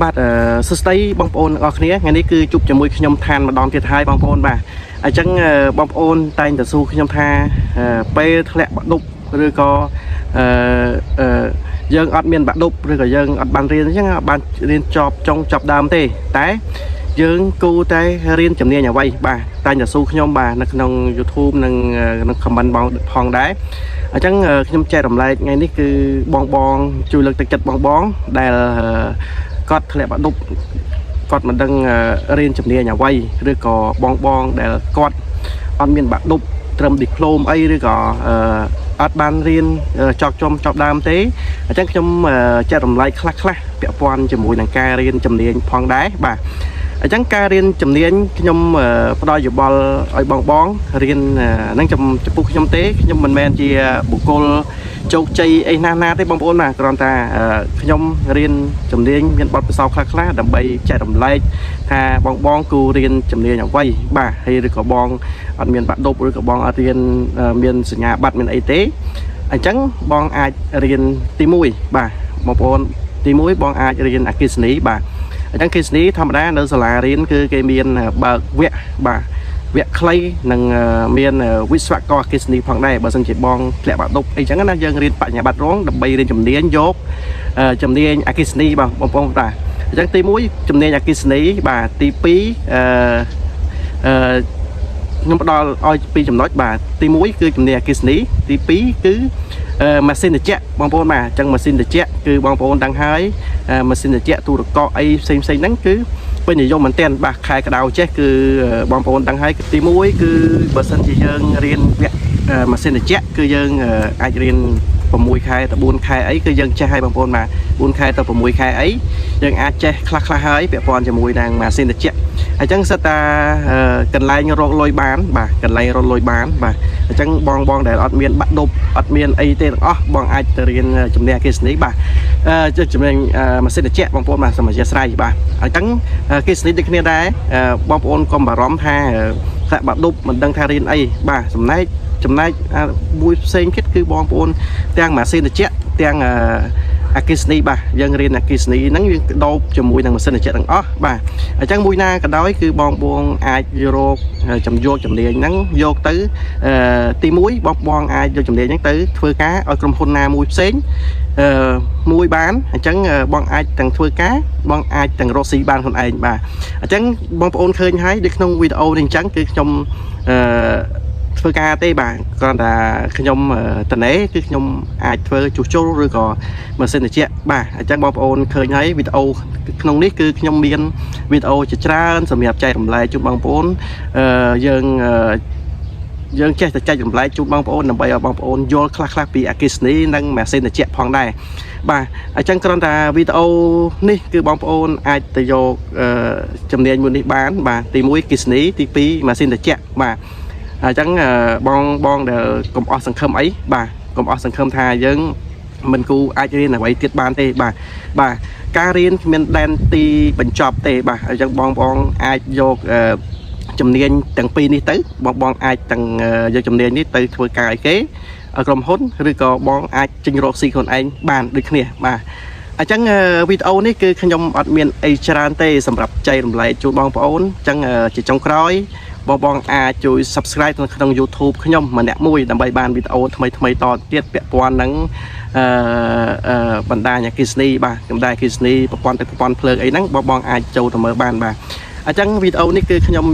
បាទសួស្តីបងប្អូនទាំងអស់គ្នាថ្ងៃនេះគឺជួបជាមួយខ្ញុំឋានម្ដងទៀតហើយបងប្អូនបាទអញ្ចឹងបងប្អូនតែងតែសួរខ្ញុំថាពេលធ្លាក់បាក់ឌុបឬក៏យើងអត់មានបាក់ឌុបឬក៏យើងអត់បានរៀនអញ្ចឹងបានរៀនចប់ដើមទេតែយើងគូតែរៀនជំនាញអ្វីបាទតែងតែសួរខ្ញុំបាទនៅក្នុង YouTube និងក្នុង comment បងផងដែរអញ្ចឹងខ្ញុំចែករំលែកថ្ងៃនេះគឺបងជួយលើកទឹកចិត្តបងដែលគាត់ធ្លាក់បាក់ឌុបគាត់មិនដឹងរៀនជំនាញអ្វីឬក៏បងដែលគាត់អត់មានបាក់ឌុបត្រឹម diploma អីឬក៏អត់បានរៀនចប់ដើមទេអញ្ចឹងខ្ញុំចែករំលែកខ្លះពាក់ព័ន្ធជាមួយនឹងការរៀនជំនាញផងដែរបាទអញ្ចឹងការរៀនជំនាញខ្ញុំផ្ដល់យោបល់ឲ្យបងរៀនហ្នឹងចំពោះខ្ញុំទេខ្ញុំមិនមែនជាបុគ្គលជោគជ័យអីណាទេបងប្អូនបាទគ្រាន់តែខ្ញុំរៀនជំនាញមានបទពិសោធន៍ខ្លះដើម្បីចែករំលែកថាបងគូរៀនជំនាញអ្វីបាទហើយឬក៏បងអត់មានបាក់ឌុបឬក៏បងអត់រៀនមានសញ្ញាបត្រមានអីទេអញ្ចឹងបងអាចរៀនទី1បាទបងប្អូនទី1បងអាចរៀនអគ្គិសនីបាទអញ្ចឹងអគ្គិសនីធម្មតានៅសាលារៀនគឺគេមានបើកវគ្គបាទវគ្គខ្លីនិងមានវិស្វករអគ្គិសនីផងដែរបើមិនជាបងធ្លាក់បាក់ឌុបអីចឹងណាយើងរៀនបញ្ញាបត្ររងដើម្បីរៀនជំនាញយកជំនាញអគ្គិសនីបាទបងប្អូនបាទអញ្ចឹងទី1ជំនាញអគ្គិសនីបាទទី2ខ្ញុំផ្ដល់ឲ្យពីរចំណុចបាទទី1គឺជំនាញអគ្គិសនីទី2គឺម៉ាស៊ីនត្រជាក់បងប្អូនបាទអញ្ចឹងម៉ាស៊ីនត្រជាក់គឺបងប្អូនដឹងហើយម៉ាស៊ីនត្រជាក់ទូរកកអីផ្សេងហ្នឹងគឺពេញនិយមមែនទែនបាទខែក្តៅចេះគឺបងប្អូនដឹងហើយទី1គឺបើសិនជាយើងរៀនវគ្គម៉ាស៊ីនត្រជាក់គឺយើងអាចរៀន6ខែទៅ4ខែអីគឺយើងចេះហើយបងប្អូនបាទ4ខែទៅ6ខែអីយើងអាចចេះខ្លះហើយពាក់ព័ន្ធជាមួយនឹងម៉ាស៊ីនត្រជាក់អញ្ចឹងសិតតាកន្លែងរកលុយបានបាទកន្លែងរកលុយបានបាទអញ្ចឹងបងដែលអត់មានបាក់ឌុបអត់មានអីទេទាំងអស់បងអាចទៅរៀនជំនាញអគ្គិសនីបាទជំនាញម៉ាស៊ីនត្រជាក់បងប្អូនបាទសូមអធិស្ឋានបាទអញ្ចឹងអគ្គិសនីដូចគ្នាដែរបងប្អូនកុំបារម្ភថាធ្លាក់បាក់ឌុបមិនដឹងថារៀនអីបាទចំណែកមួយផ្សេងទៀតគឺបងប្អូនទាំងម៉ាស៊ីនត្រជាក់ទាំងអគ្គិសនីបាទយើងរៀនអគ្គិសនីហ្នឹងយើងដោបជាមួយនឹងម៉ាស៊ីនត្រជាក់ទាំងអស់បាទអញ្ចឹងមួយណាក៏ដោយគឺបងអាចរកយកជំនាញហ្នឹងយកទៅទី1បងអាចយកជំនាញហ្នឹងទៅធ្វើការឲ្យក្រុមហ៊ុនណាមួយផ្សេងមួយបានអញ្ចឹងបងអាចទាំងធ្វើការបងអាចទាំងរកស៊ីបានខ្លួនឯងបាទអញ្ចឹងបងប្អូនឃើញហើយនៅក្នុងវីដេអូនេះអញ្ចឹងគឺខ្ញុំធ្វើការទេបាទគ្រាន់តែខ្ញុំតនេគឺខ្ញុំអាចធ្វើជួសជុលឬក៏ម៉ាស៊ីនត្រជាក់បាទអញ្ចឹងបងប្អូនឃើញហើយវីដេអូក្នុងនេះគឺខ្ញុំមានវីដេអូជាច្រើនសម្រាប់ចែករំលែកជូនបងប្អូនយើងចេះតែចែករំលែកជូនបងប្អូនដើម្បីឲ្យបងប្អូនយល់ខ្លះពីអគ្គិសនីនិងម៉ាស៊ីនត្រជាក់ផងដែរបាទអញ្ចឹងគ្រាន់តែវីដេអូនេះគឺបងប្អូនអាចទៅយកជំនាញមួយនេះបានបាទទី1អគ្គិសនីទី2ម៉ាស៊ីនត្រជាក់បាទអញ្ចឹងបងដែលកុំអស់សង្ឃឹមអីបាទកុំអស់សង្ឃឹមថាយើងមិនគូអាចរៀនអ្វីទៀតបានទេបាទការរៀនគ្មានដែនទីបញ្ចប់ទេបាទអញ្ចឹងបងអាចយកជំនាញទាំងពីរនេះទៅបងអាចទាំងយកជំនាញនេះទៅធ្វើការឲ្យគេឲ្យក្រុមហ៊ុនឬក៏បងអាចចេញរកស៊ីខ្លួនឯងបានដូចគ្នាបាទអញ្ចឹងវីដេអូនេះគឺខ្ញុំអត់មានអីច្រើនទេសម្រាប់ចែករំលែកជូនបងប្អូនអញ្ចឹងជាចុងក្រោយបងអាចជួយ Subscribe នៅក្នុង YouTube ខ្ញុំម្នាក់មួយដើម្បីបានវីដេអូថ្មីតទៀតពាក់ព័ន្ធនឹងបណ្ដាញអគ្គិសនីបាទបណ្ដាញអគ្គិសនីប្រព័ន្ធទឹកប្រព័ន្ធភ្លើងអីហ្នឹងបងអាចចូលទៅមើលបានបាទអញ្ចឹងវីដេអូនេះគឺខ្ញុំ